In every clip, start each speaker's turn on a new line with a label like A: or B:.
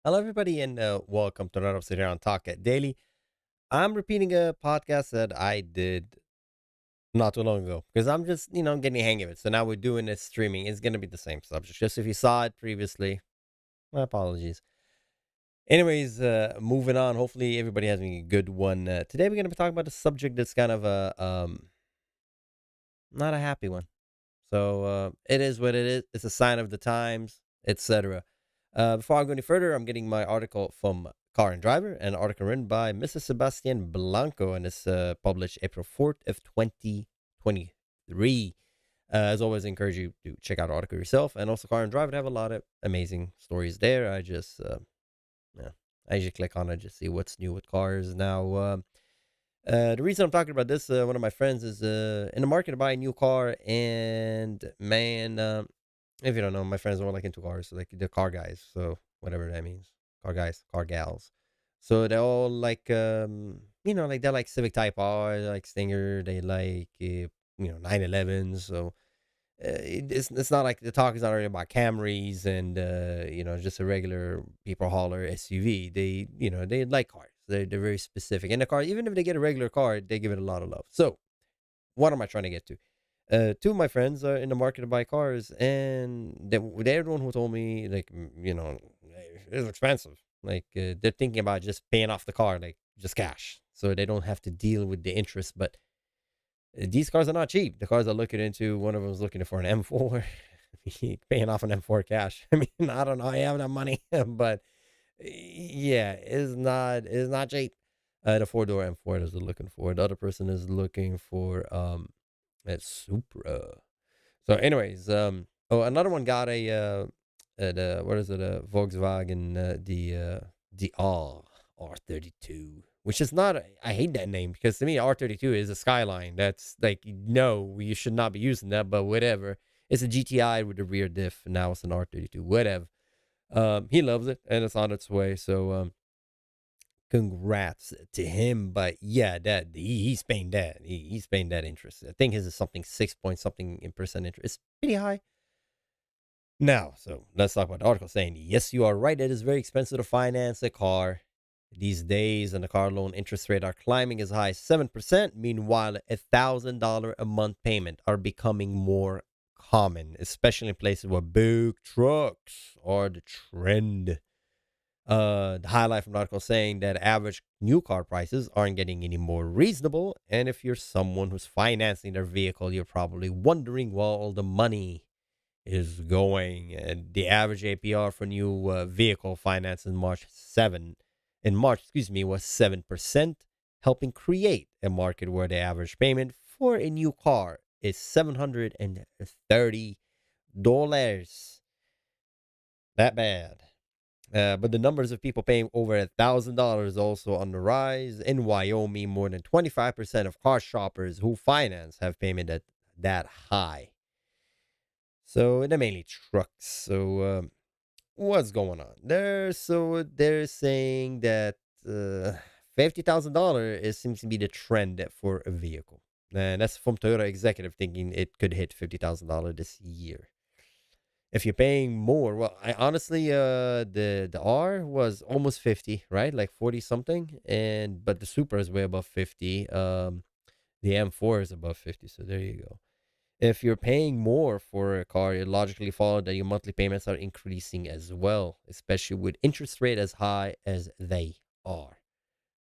A: Hello, everybody, and welcome to another episode here on Talk It Daily. I'm repeating a podcast that I did not too long ago because I'm just, getting the hang of it. So now we're doing this streaming. It's going to be the same subject. Just if you saw it previously, my apologies. Anyways, moving on. Hopefully, everybody has a good one. Today, we're going to be talking about a subject that's kind of not a happy one. So it is what it is. It's a sign of the times, etc. Before I go any further, I'm getting my article from Car and Driver, an article written by Mrs. Sebastian Blanco, and it's published April 4th of 2023. As always, I encourage you to check out the article yourself, and also Car and Driver have a lot of amazing stories there. Yeah, I usually click on it just see what's new with cars now. The reason I'm talking about this, one of my friends is in the market to buy a new car, and man, if you don't know, my friends are like into cars, so like they're car guys, so whatever that means, car guys, car gals. So they're all like, like they're like Civic Type R, they like Stinger, they like 911s. So it's not like the talk is not really about Camrys and just a regular people hauler SUV. They like cars. They're very specific. And the car, even if they get a regular car, they give it a lot of love. So what am I trying to get to? Two of my friends are in the market to buy cars, and they're the one who told me like it's expensive. Like they're thinking about just paying off the car, like just cash, so they don't have to deal with the interest. But these cars are not cheap. The cars I'm looking into, one of them is looking for an M4. Paying off an M4 cash. I mean, I don't know. I have that money, but yeah, it's not cheap. The four-door M4 is looking for. The other person is looking for a Supra. So, anyways, another one got the what is it? A Volkswagen, the R32, which is not. I hate that name because to me, R32 is a Skyline. That's like no, you should not be using that. But whatever. It's a GTI with a rear diff. And now it's an R32. Whatever. He loves it and it's on its way. So congrats to him. But yeah, that he's paying that. He's paying that interest. I think his is something 6 point something in percent interest. It's pretty high. Now, so let's talk about the article saying, yes, you are right. It is very expensive to finance a car these days, and the car loan interest rate are climbing as high as 7%. Meanwhile, $1,000 a month payment are becoming more common, especially in places where big trucks are the trend. The highlight from the article saying that average new car prices aren't getting any more reasonable. And if you're someone who's financing their vehicle, you're probably wondering where all the money is going. And the average APR for new vehicle finance in March, was 7%, helping create a market where the average payment for a new car is $730. That bad. But the numbers of people paying over $1,000 also on the rise. In Wyoming, more than 25% of car shoppers who finance have payment that high. So they're mainly trucks. So what's going on? They're saying that $50,000 seems to be the trend for a vehicle, and that's from Toyota executive thinking it could hit $50,000 this year. If you're paying more, well, I honestly, the R was almost 50, right? Like 40 something, and but the Super is way above 50. The M4 is above 50, so there you go. If you're paying more for a car, it logically follows that your monthly payments are increasing as well, especially with interest rate as high as they are.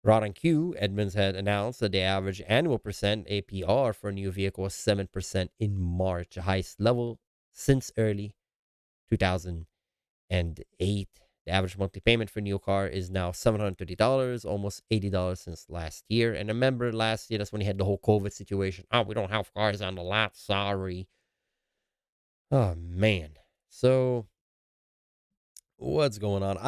A: Rod and Q, Edmunds had announced that the average annual percent APR for a new vehicle was 7% in March, the highest level since early 2008. The average monthly payment for a new car is now $730, almost $80 since last year. And remember, last year, that's when you had the whole COVID situation. Oh, we don't have cars on the lot. Sorry. Oh, man. So, what's going on?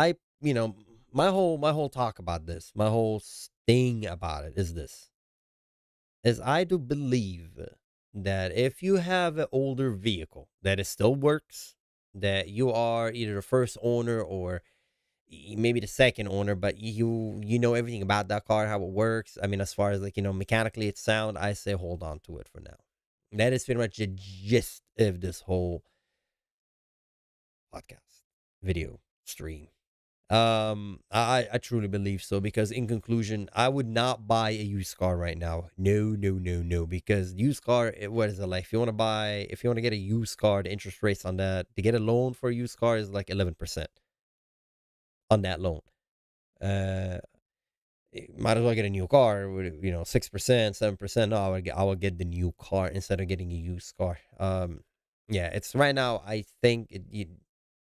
A: My whole talk about this, my whole thing about it is this. Is I do believe that if you have an older vehicle that it still works, that you are either the first owner or maybe the second owner, but you know everything about that car, how it works. I mean, as far as like mechanically it's sound, I say hold on to it for now. That is pretty much the gist of this whole podcast, video, stream. I truly believe so because in conclusion, I would not buy a used car right now. No, no, no, no. Because used car, what is it like? If you want to get a used car, the interest rates on that to get a loan for a used car is like 11% on that loan. Uh, might as well get a new car with 6%, 7%. No, I would get the new car instead of getting a used car. Yeah, it's right now. I think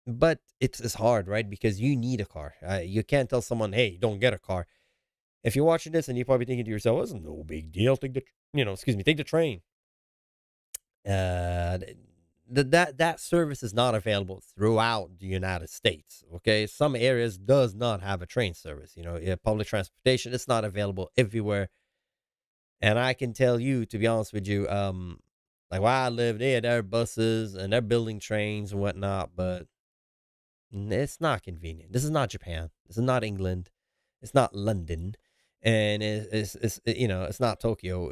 A: but it's hard, right? Because you need a car. You can't tell someone, "Hey, don't get a car." If you're watching this and you're probably thinking to yourself, "It's no big deal. Take the train." Uh, that service is not available throughout the United States. Okay, some areas does not have a train service. Public transportation it's not available everywhere. And I can tell you, to be honest with you, like where I live, there are buses and they're building trains and whatnot, but it's not convenient. This is not Japan. This is not England. It's not London, and it's not Tokyo.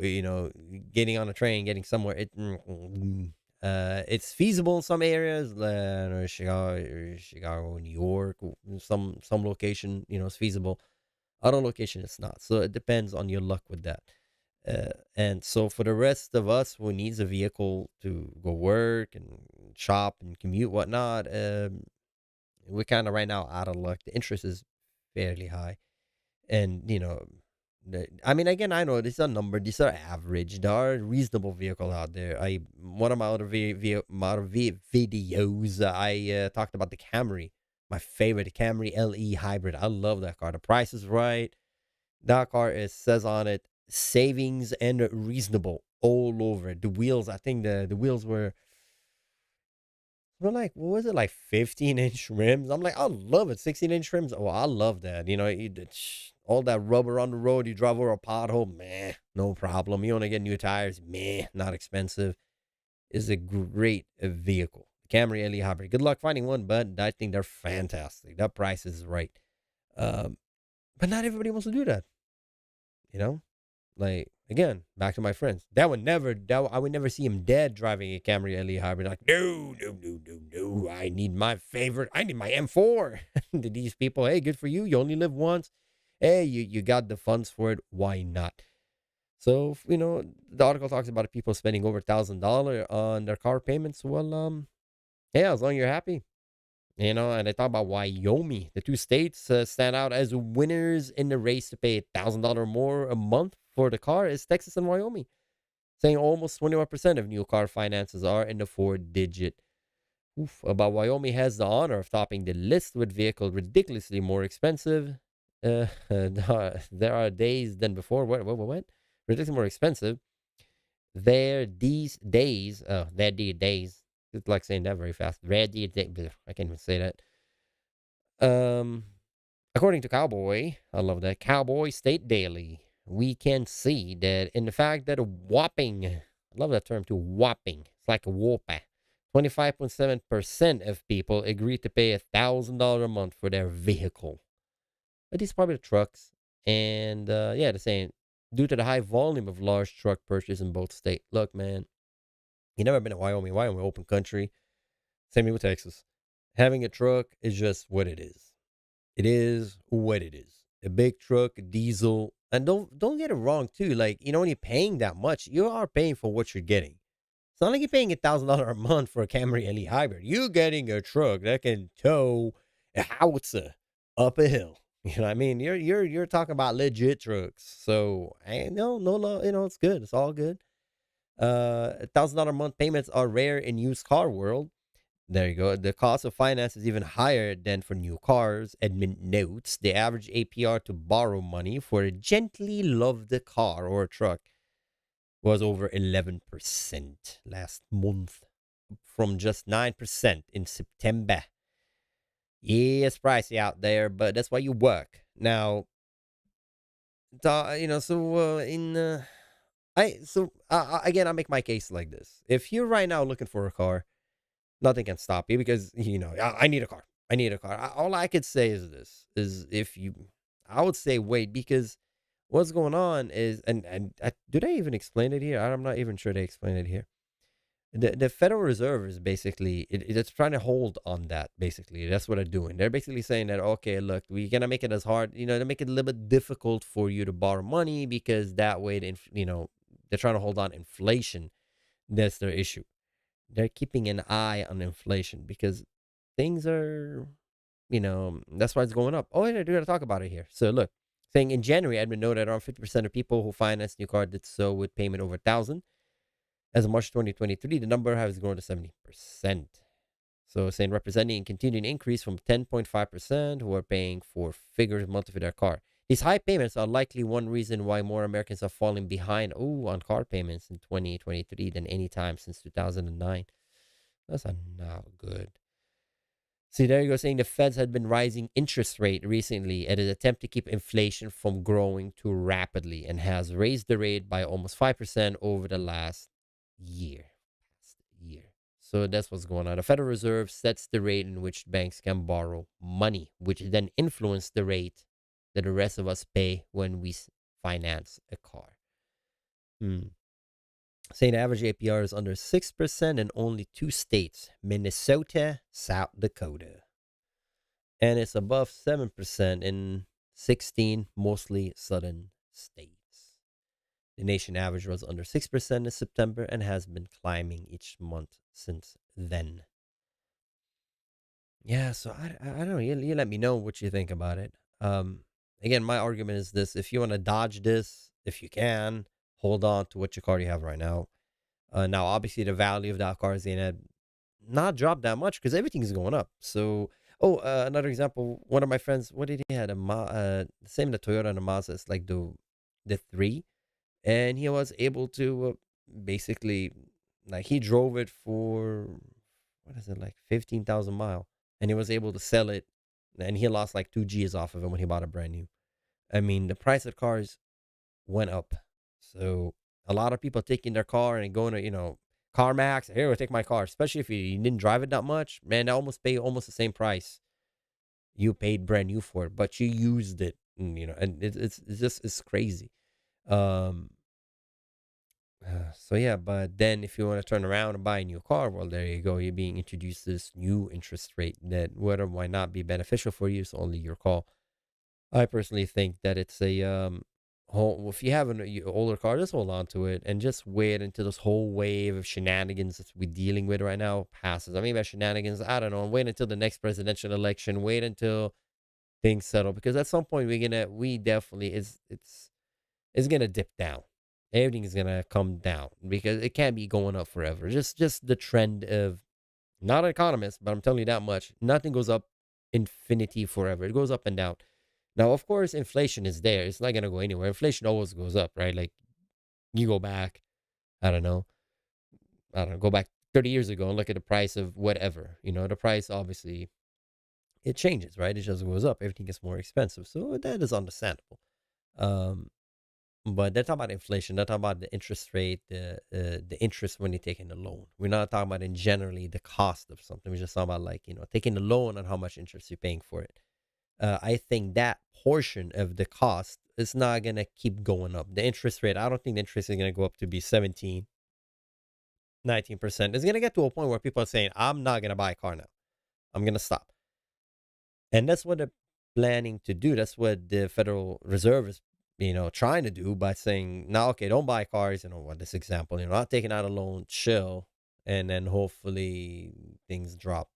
A: Getting on a train, getting somewhere. It's feasible in some areas, Chicago, New York, some location. It's feasible. Other location, it's not. So it depends on your luck with that. And so for the rest of us who needs a vehicle to go work and shop and commute, whatnot, we're kind of right now out of luck. The interest is fairly high, and I mean, again, I know these are number, these are average. There are reasonable vehicles out there. I One of my other videos, I talked about the Camry, my favorite Camry LE hybrid. I love that car. The price is right. That car is says on it savings and reasonable all over. The wheels, I think the wheels were like, what was it, like 15-inch rims? I'm like, I love it. 16-inch rims. Oh, I love that. All that rubber on the road, you drive over a pothole, meh, no problem. You want to get new tires, meh, not expensive. Is a great vehicle. Camry LE Hybrid. Good luck finding one, but I think they're fantastic. That price is right. Um, but not everybody wants to do that, you know? Like again, back to my friends. I would never see him dead driving a Camry LE hybrid. Like, no, no, no, no, no. I need my favorite. I need my M4. To these people, hey, good for you. You only live once. Hey, you got the funds for it. Why not? So the article talks about people spending over $1,000 on their car payments. Well, yeah, as long as you're happy. And they talk about Wyoming. The two states stand out as winners in the race to pay $1,000 more a month for the car is Texas and Wyoming, saying almost 21% of new car finances are in the four-digit. About Wyoming has the honor of topping the list with vehicles ridiculously more expensive. There are days than before. What? Ridiculously more expensive. These days. These days. It's like saying that very fast. I can't even say that. Um, According to Cowboy, I love that Cowboy State Daily, we can see that in the fact that a whopping, I love that term too, whopping. It's like a whopper. 25.7% of people agree to pay $1,000 a month for their vehicle. But these probably the trucks. And yeah, they're saying due to the high volume of large truck purchases in both states. Look, man, you never been to Wyoming. Wyoming, open country. Same thing with Texas. Having a truck is just what it is. It is what it is. A big truck, a diesel, and don't get it wrong too. Like when you're paying that much, you are paying for what you're getting. It's not like you're paying $1,000 a month for a Camry LE hybrid. You're getting a truck that can tow a howitzer up a hill. You know what I mean? You're talking about legit trucks. So no, it's good. It's all good. $1,000 a month payments are rare in used car world. There you go. The cost of finance is even higher than for new cars. Edmund notes the average APR to borrow money for a gently loved car or a truck was over 11% last month, from just 9% in September. Yeah, it's pricey out there, but that's why you work. Now, so again, I make my case like this. If you're right now looking for a car, nothing can stop you because I need a car. I need a car. All I could say is this: is if you, I would say wait, because what's going on is, and did I even explain it here? I'm not even sure they explained it here. The Federal Reserve is basically it's trying to hold on that. Basically, that's what they're doing. They're basically saying that okay, look, we're gonna make it as hard, to make it a little bit difficult for you to borrow money because that way, they're trying to hold on inflation. That's their issue. They're keeping an eye on inflation because things are, that's why it's going up. Oh, yeah, they're gonna talk about it here. So look, saying in January, Edmund noted around 50% of people who finance new car did so with payment over 1,000. As of March 2023, the number has grown to 70%. So saying representing a continuing increase from 10.5% who are paying for figures monthly for their car. These high payments are likely one reason why more Americans are falling behind on car payments in 2023 than any time since 2009. That's not good. See, there you go, saying the Feds had been rising interest rate recently at an attempt to keep inflation from growing too rapidly and has raised the rate by almost 5% over the last year. So that's what's going on. The Federal Reserve sets the rate in which banks can borrow money, which then influence the rate that the rest of us pay when we finance a car. Saying the average APR is under 6% in only two states, Minnesota, South Dakota. And it's above 7% in 16 mostly southern states. The nation average was under 6% in September and has been climbing each month since then. Yeah, so I don't know. You let me know what you think about it. Again, my argument is this: if you want to dodge this, if you can, hold on to what your car you have right now. Now, obviously, the value of that car is gonna not drop that much because everything's going up. So, another example: one of my friends, what did he had same the Toyota and the Mazda, it's like the three, and he was able to basically, like, he drove it for what is it, like 15,000 miles, and he was able to sell it, and he lost like 2 G's off of it when he bought it brand new. I mean, the price of cars went up, so a lot of people taking their car and going to CarMax. Here, take my car, especially if you didn't drive it that much. Man, they almost pay almost the same price you paid brand new for it, but you used it, and it's just it's crazy. Um, so yeah, but then if you want to turn around and buy a new car, well, there you go. You're being introduced to this new interest rate that whether might not be beneficial for you. It's only your call. I personally think that it's a if you have an older car, just hold on to it and just wait until this whole wave of shenanigans that we're dealing with right now passes. I mean, by shenanigans, I don't know. Wait until the next presidential election. Wait until things settle because at some point we definitely it's gonna dip down. Everything is gonna come down because it can't be going up forever. Just the trend of, not an economist, but I'm telling you that much. Nothing goes up infinity forever. It goes up and down. Now, of course, inflation is there. It's not gonna go anywhere. Inflation always goes up, right? Like you go back, I don't know, go back 30 years ago and look at the price of whatever. The price obviously it changes, right? It just goes up. Everything gets more expensive, so that is understandable. Um, But they're talking about inflation. They're talking about the interest rate, the interest when you're taking the loan. We're not talking about in generally the cost of something. We're just talking about like taking the loan and how much interest you're paying for it. I think that portion of the cost is not gonna keep going up. The interest rate, I don't think the interest is gonna go up to be 17, 19%. It's gonna get to a point where people are saying, "I'm not gonna buy a car now. I'm gonna stop." And that's what they're planning to do. That's what the Federal Reserve is, trying to do by saying, now, okay, don't buy cars, what this example, not taking out a loan, chill, and then hopefully things drop.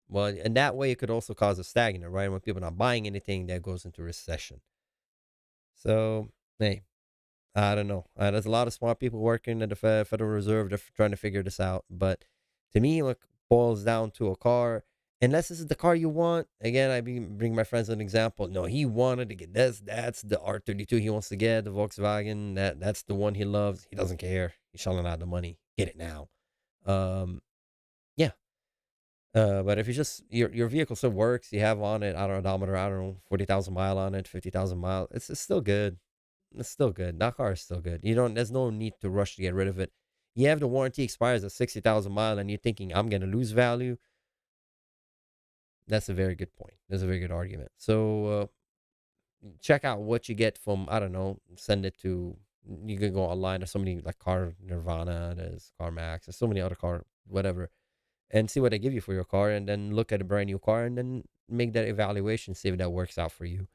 A: Well, and that way it could also cause a stagnant, right? When people are not buying anything, that goes into recession. So, hey, I don't know. There's a lot of smart people working at the Federal Reserve. They're trying to figure this out. But to me, what boils down to a car, unless this is the car you want. Again, bring my friends an example. No, he wanted to get this. That's the R32 he wants to get, the Volkswagen. That's the one he loves. He doesn't care. He's shelling out the money. Get it now. Um, yeah. But if you just your vehicle still works, you have on it, I don't know, odometer, I don't know, 40,000 mile on it, 50,000 mile. It's still good. It's still good. That car is still good. There's no need to rush to get rid of it. You have the warranty expires at 60,000 mile and you're thinking, I'm going to lose value. That's a very good point. That's a very good argument. So check out what you get from, I don't know, send it to You can go online. There's so many like Car Nirvana, there's Car Max, there's so many other car whatever, and see what they give you for your car, and then look at a brand new car, and then make that evaluation, see if that works out for you.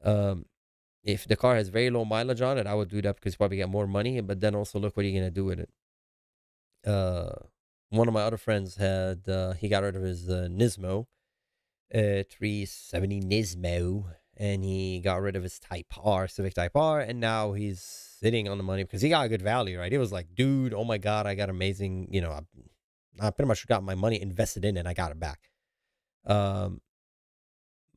A: Um, if the car has very low mileage on it, I would do that because you probably get more money. But then also look what you're gonna do with it. Uh, One of my other friends had he got rid of his Nismo, 370 Nismo, and he got rid of his Type R, Civic Type R, and now he's sitting on the money because he got a good value, right? He was like, dude, oh my god, I got amazing, I pretty much got my money invested in it, and I got it back. Um,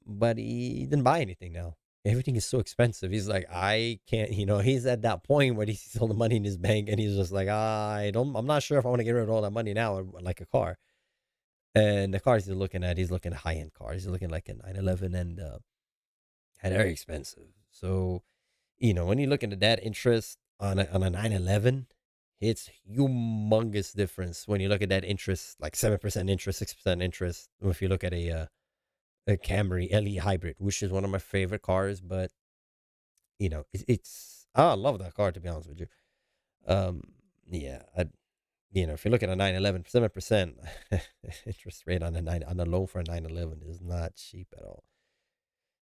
A: but he didn't buy anything now. Everything is so expensive. He's like, I can't, he's at that point where he sees all the money in his bank and he's just like, I'm not sure if I want to get rid of all that money now, like a car. And the cars he's looking at high end cars. He's looking like a 911 and very expensive. So, when you look into that interest on a 911, it's humongous difference when you look at that interest, like 7% interest, 6% interest. If you look at a Camry LE hybrid, which is one of my favorite cars, but I love that car to be honest with you. Um, yeah, if you look at a 911, 7% interest rate on a loan for a 911 is not cheap at all.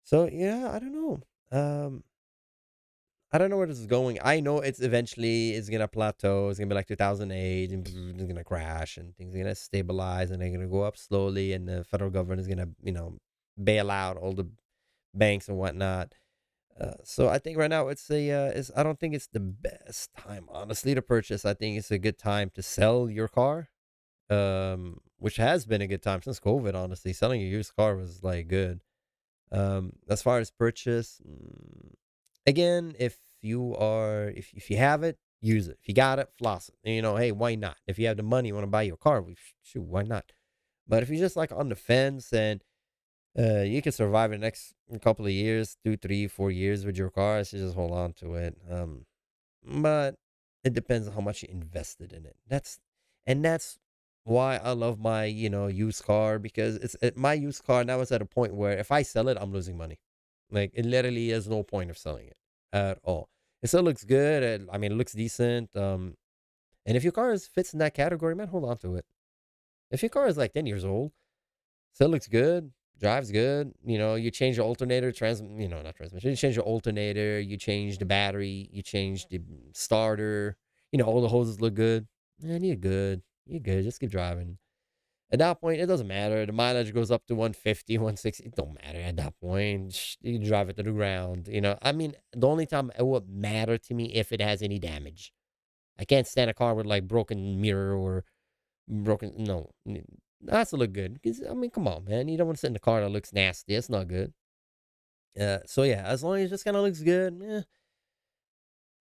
A: So yeah, I don't know. Um, I don't know where this is going. I know it's gonna plateau. It's gonna be like 2008, and it's gonna crash, and things are gonna stabilize, and they're gonna go up slowly, and the federal government is gonna bail out all the banks and whatnot. So I think right now I don't think it's the best time, honestly, to purchase. I think it's a good time to sell your car, which has been a good time since COVID. Honestly, selling a used car was like good. As far as purchase, again, if you have it, use it. If you got it, floss it. Hey, why not? If you have the money, you want to buy your car, shoot, why not? But if you're just like on the fence and you can survive the next couple of years, 2, 3, 4 years with your car. So just hold on to it. But it depends on how much you invested in it. That's why I love my used car because my used car now is at a point where if I sell it, I'm losing money. Like it literally has no point of selling it at all. It still looks good. I mean, it looks decent. And if your car fits in that category, man, hold on to it. If your car is like 10 years old, still looks good, drives good. You change the alternator, not transmission. You change the alternator, you change the battery, you change the starter. All the hoses look good. Man, you're good. You're good. Just keep driving. At that point, it doesn't matter. The mileage goes up to 150, 160. It don't matter at that point. You drive it to the ground. I mean, the only time it would matter to me if it has any damage. I can't stand a car with like broken mirror or broken. No, that's to look good. Because I mean, come on, man. You don't want to sit in a car that looks nasty. It's not good. So yeah, as long as it just kind of looks good.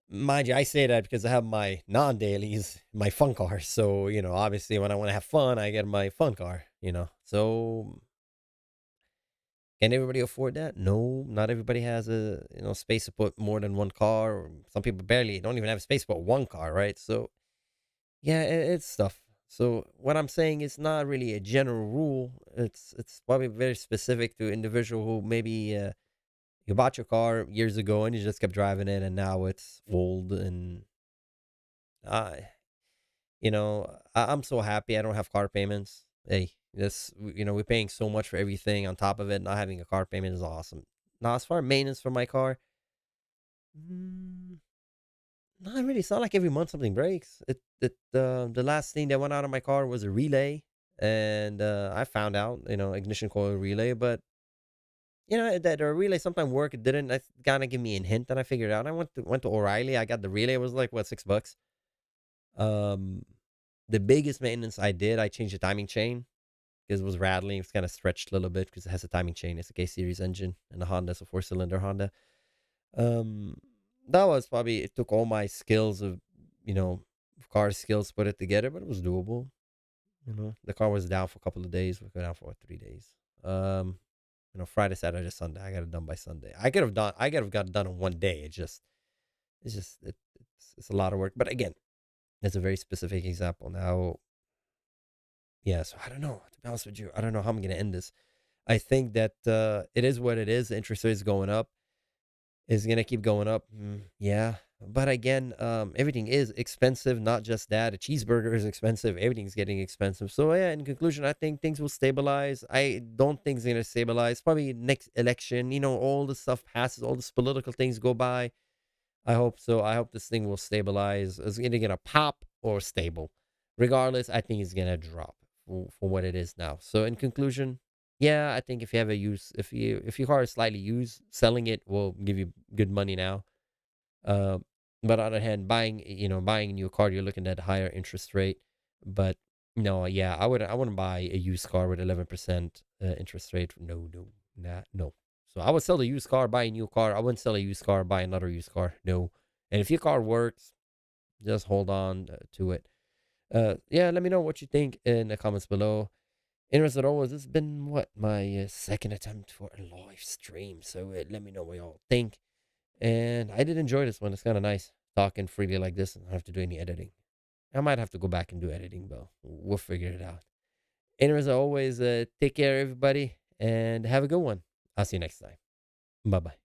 A: Mind you, I say that because I have my non-dailies, my fun car. So obviously, when I want to have fun, I get my fun car. So can everybody afford that? No, not everybody has a space to put more than one car. Or some people barely don't even have space to put one car, right? So yeah, it's tough. So what I'm saying is not really a general rule. It's probably very specific to individual who maybe you bought your car years ago and you just kept driving it and now it's old and uh I'm so happy I don't have car payments. Hey, we're paying so much for everything on top of it. Not having a car payment is awesome. Now as far as maintenance for my car, mm, not really. It's not like every month something breaks. The last thing that went out of my car was a relay, and I found out, ignition coil relay. But that the relay sometimes work. It didn't. That kind of give me a hint, and I figured out. I went to O'Reilly. I got the relay. It was like what, $6. Um, the biggest maintenance I did, I changed the timing chain because it was rattling. It's kind of stretched a little bit because it has a timing chain. It's a K series engine, and the Honda is a 4-cylinder Honda. Um, that was probably it took all my skills of, you know, car skills to put it together, but it was doable. The car was down for a couple of days. We were down for 3 days. Um, Friday, Saturday, Sunday. I got it done by Sunday. I could have got it done in one day. It's a lot of work. But again, it's a very specific example. Now, yeah. So I don't know. To be honest with you, I don't know how I'm gonna end this. I think that it is what it is. The interest rate is going up. Is it gonna keep going up? Yeah. But again, everything is expensive. Not just that, a cheeseburger is expensive. Everything's getting expensive. So yeah, in conclusion, I think things will stabilize. I don't think it's gonna stabilize. Probably next election, all the stuff passes, all this political things go by. I hope so. I hope this thing will stabilize. It's either gonna pop or stable. Regardless, I think it's gonna drop for what it is now. So in conclusion, yeah, I think if you have a use, if your car is slightly used, selling it will give you good money now. uh, but on the other hand, buying a new car, you're looking at a higher interest rate. But no, yeah, I wouldn't buy a used car with 11% interest rate. No, no, nah, no. So I would sell the used car, buy a new car. I wouldn't sell a used car, buy another used car. No. And if your car works, just hold on to it. Yeah, let me know what you think in the comments below. Anyways, as always, this has been my second attempt for a live stream. So let me know what y'all think. And I did enjoy this one. It's kind of nice talking freely like this and not have to do any editing. I might have to go back and do editing, but we'll figure it out. Anyways, as always, take care, everybody, and have a good one. I'll see you next time. Bye bye.